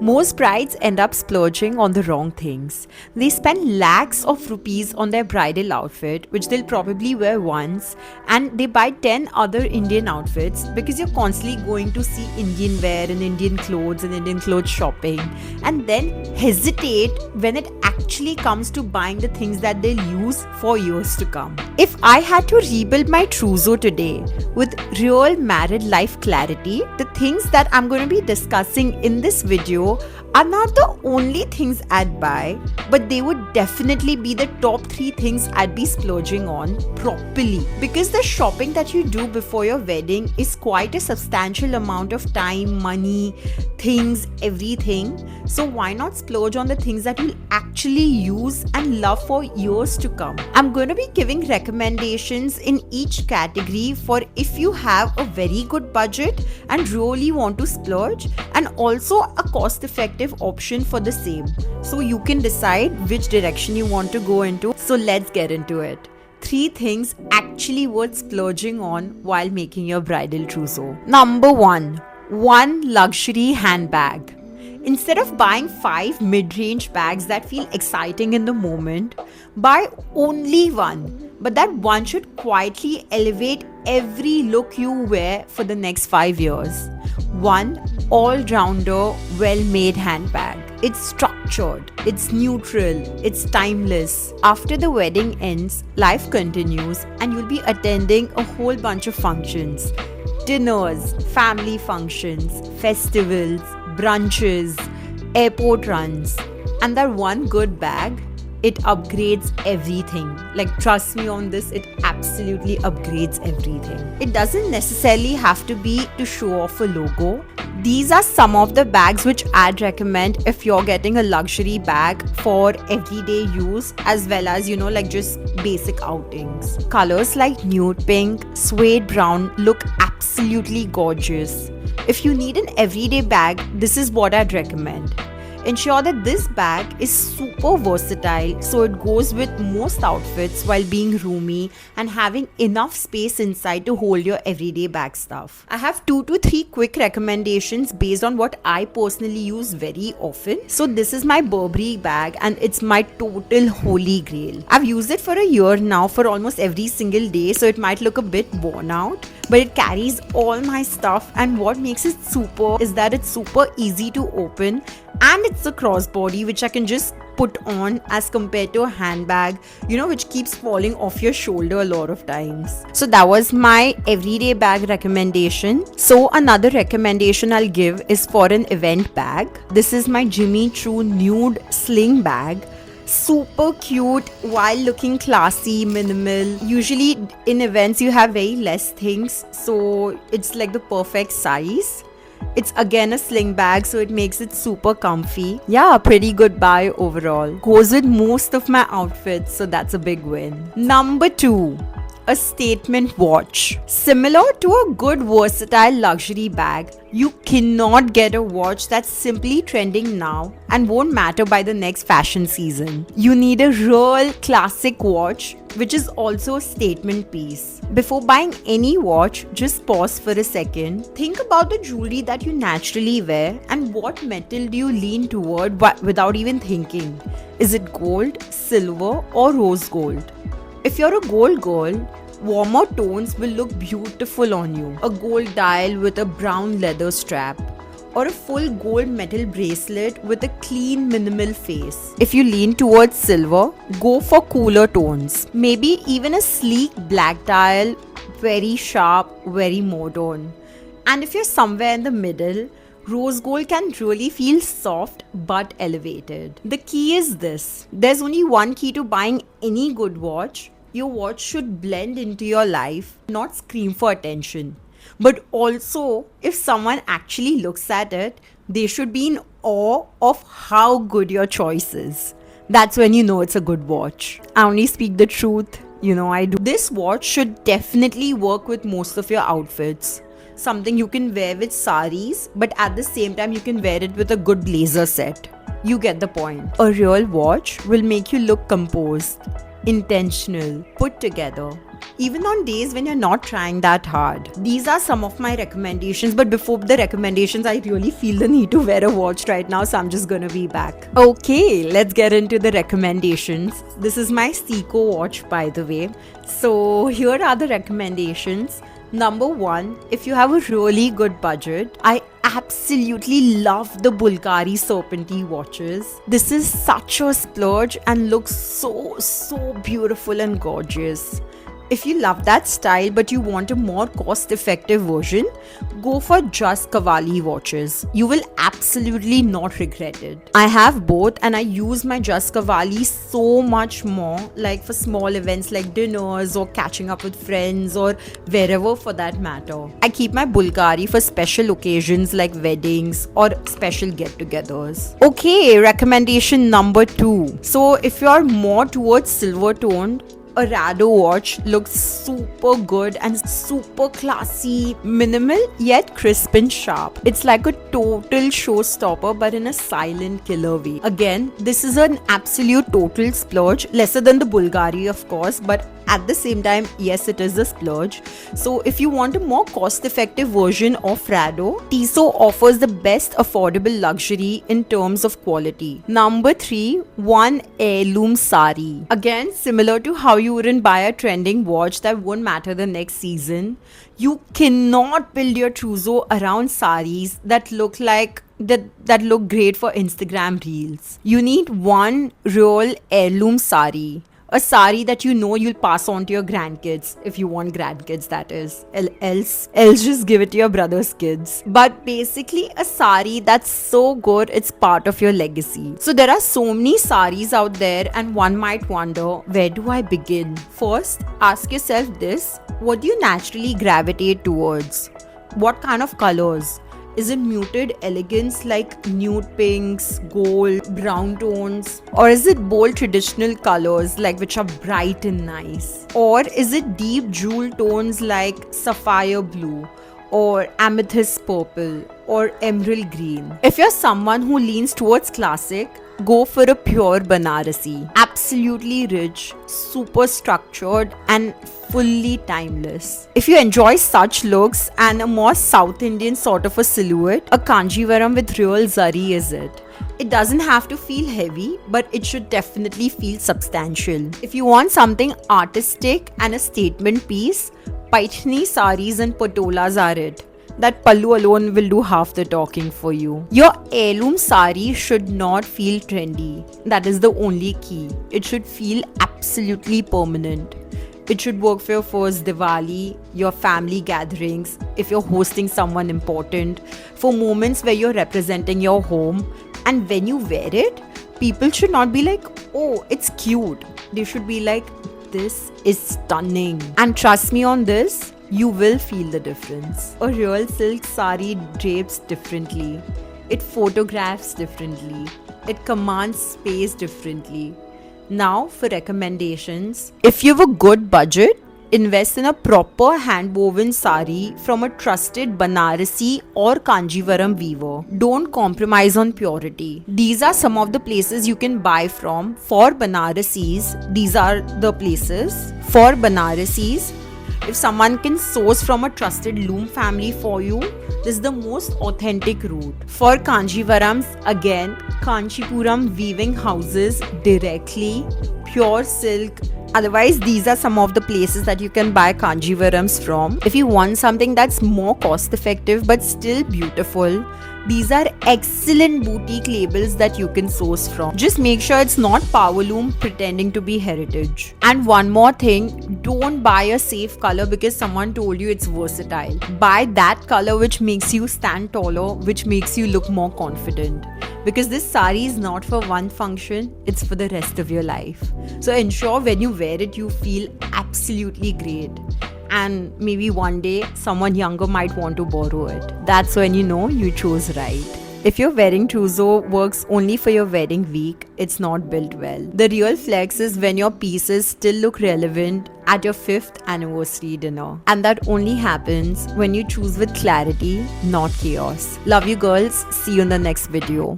Most brides end up splurging on the wrong things. They spend lakhs of rupees on their bridal outfit, which they'll probably wear once, and they buy 10 other Indian outfits because you're constantly going to see Indian wear and Indian clothes and Indian clothes shopping, and then hesitate when it actually comes to buying the things that they'll use for years to come. If I had to rebuild my trousseau today with real married life clarity, the things that I'm going to be discussing in this video are not the only things I'd buy, but they would definitely be the top 3 things I'd be splurging on properly. Because the shopping that you do before your wedding is quite a substantial amount of time, money, things, everything. So why not splurge on the things that you'll actually use and love for years to come? I'm going to be giving recommendations in each category for if you have a very good budget and really want to splurge, and also a cost-effective option for the same, so you can decide which direction you want to go into. So let's get into it. 3 things actually worth splurging on while making your bridal trousseau. Number 1, one luxury handbag. Instead of buying 5 mid-range bags that feel exciting in the moment, buy only one, but that one should quietly elevate every look you wear for the next 5 years. One all-rounder, well-made handbag. It's structured, it's neutral, it's timeless. After the wedding ends, life continues and you'll be attending a whole bunch of functions. Dinners, family functions, festivals, brunches, airport runs. And that one good bag, it upgrades everything. Like, trust me on this, it absolutely upgrades everything. It doesn't necessarily have to be to show off a logo. These are some of the bags which I'd recommend if you're getting a luxury bag for everyday use, as well as, like just basic outings. Colors like nude pink, suede brown look absolutely gorgeous. If you need an everyday bag, this is what I'd recommend. Ensure that this bag is super versatile, so it goes with most outfits while being roomy and having enough space inside to hold your everyday bag stuff. I have 2 to 3 quick recommendations based on what I personally use very often. So this is my Burberry bag and it's my total holy grail. I've used it for a year now for almost every single day, so it might look a bit worn out, but it carries all my stuff, and what makes it super is that it's super easy to open, and it's a crossbody which I can just put on as compared to a handbag, which keeps falling off your shoulder a lot of times. So that was my everyday bag recommendation. So another recommendation I'll give is for an event bag. This is my Jimmy Choo nude sling bag. Super cute while looking classy, minimal. Usually in events you have very less things, so it's like the perfect size. It's again a sling bag, so it makes it super comfy. Yeah, pretty good buy overall. Goes with most of my outfits, so that's a big win. Number 2, a statement watch. Similar to a good versatile luxury bag, you cannot get a watch that's simply trending now and won't matter by the next fashion season. You need a real classic watch, which is also a statement piece. Before buying any watch, just pause for a second. Think about the jewelry that you naturally wear and what metal do you lean toward without even thinking. Is it gold, silver, or rose gold? If you're a gold girl, warmer tones will look beautiful on you. A gold dial with a brown leather strap, or a full gold metal bracelet with a clean minimal face. If you lean towards silver, go for cooler tones. Maybe even a sleek black dial, very sharp, very modern. And if you're somewhere in the middle, rose gold can really feel soft but elevated. The key is this: there's only one key to buying any good watch. Your watch should blend into your life, not scream for attention. But also, if someone actually looks at it, they should be in awe of how good your choice is. That's when you know it's a good watch. I only speak the truth, I do. This watch should definitely work with most of your outfits. Something you can wear with saris, but at the same time you can wear it with a good blazer set. You get the point. A real watch will make you look composed. intentional, put together. Even on days when you're not trying that hard. These are some of my recommendations, but before the recommendations, I really feel the need to wear a watch right now, so I'm just gonna be back. Okay, let's get into the recommendations. This is my Seiko watch, by the way. So here are the recommendations. Number one, if you have a really good budget, I absolutely love the Bulgari Serpentine watches. This is such a splurge and looks so beautiful and gorgeous. If you love that style but you want a more cost-effective version, go for Just Cavalli watches. You will absolutely not regret it. I have both and I use my Just Cavalli so much more, like for small events like dinners or catching up with friends or wherever for that matter. I keep my Bulgari for special occasions like weddings or special get-togethers. Okay, recommendation number 2. So if you are more towards silver toned, a Rado watch looks super good and super classy, minimal yet crisp and sharp. It's like a total showstopper but in a silent killer way. Again, this is an absolute total splurge, lesser than the Bulgari of course, but at the same time, yes, it is a splurge. So if you want a more cost-effective version of Rado, Tissot offers the best affordable luxury in terms of quality. Number 3, one heirloom sari. Again, similar to how you wouldn't buy a trending watch that won't matter the next season, you cannot build your trousseau around saris that look like that look great for Instagram reels. You need one real heirloom sari. A sari that you know you'll pass on to your grandkids, if you want grandkids, that is. Else just give it to your brother's kids. But basically a sari that's so good, it's part of your legacy. So there are so many saris out there and one might wonder, where do I begin? First, ask yourself this: what do you naturally gravitate towards? What kind of colors? Is it muted elegance like nude pinks, gold, brown tones? Or is it bold traditional colors like which are bright and nice? Or is it deep jewel tones like sapphire blue? Or amethyst purple? Or emerald green? If you're someone who leans towards classic, go for a pure Banarasi. Absolutely rich, super structured and fully timeless. If you enjoy such looks and a more South Indian sort of a silhouette, a Kanjivaram with real zari is it. It doesn't have to feel heavy, but it should definitely feel substantial. If you want something artistic and a statement piece, Paichni saris and patolas are it. That pallu alone will do half the talking for you. Your heirloom sari should not feel trendy. That is the only key. It should feel absolutely permanent. It should work for your first Diwali, your family gatherings, if you're hosting someone important, for moments where you're representing your home. And when you wear it, people should not be like, oh, it's cute. They should be like, this is stunning. And trust me on this, you will feel the difference. A real silk sari drapes differently. It photographs differently. It commands space differently. Now for recommendations. If you have a good budget, invest in a proper hand-woven sari from a trusted Banarasi or Kanjivaram weaver. Don't compromise on purity. These are some of the places you can buy from. For Banarasis, these are the places. For Banarasis, if someone can source from a trusted loom family for you, this is the most authentic route. For Kanjivarams, again, Kanchipuram weaving houses directly, pure silk. Otherwise, these are some of the places that you can buy Kanjivarams from. If you want something that's more cost effective but still beautiful, these are excellent boutique labels that you can source from. Just make sure it's not powerloom pretending to be heritage. And one more thing, don't buy a safe color because someone told you it's versatile. Buy that color which makes you stand taller, which makes you look more confident. Because this sari is not for one function, it's for the rest of your life. So ensure when you wear it, you feel absolutely great. And maybe one day someone younger might want to borrow it. That's when you know you chose right. If your wedding trousseau works only for your wedding week, it's not built well. The real flex is when your pieces still look relevant at your 5th anniversary dinner. And that only happens when you choose with clarity, not chaos. Love you girls. See you in the next video.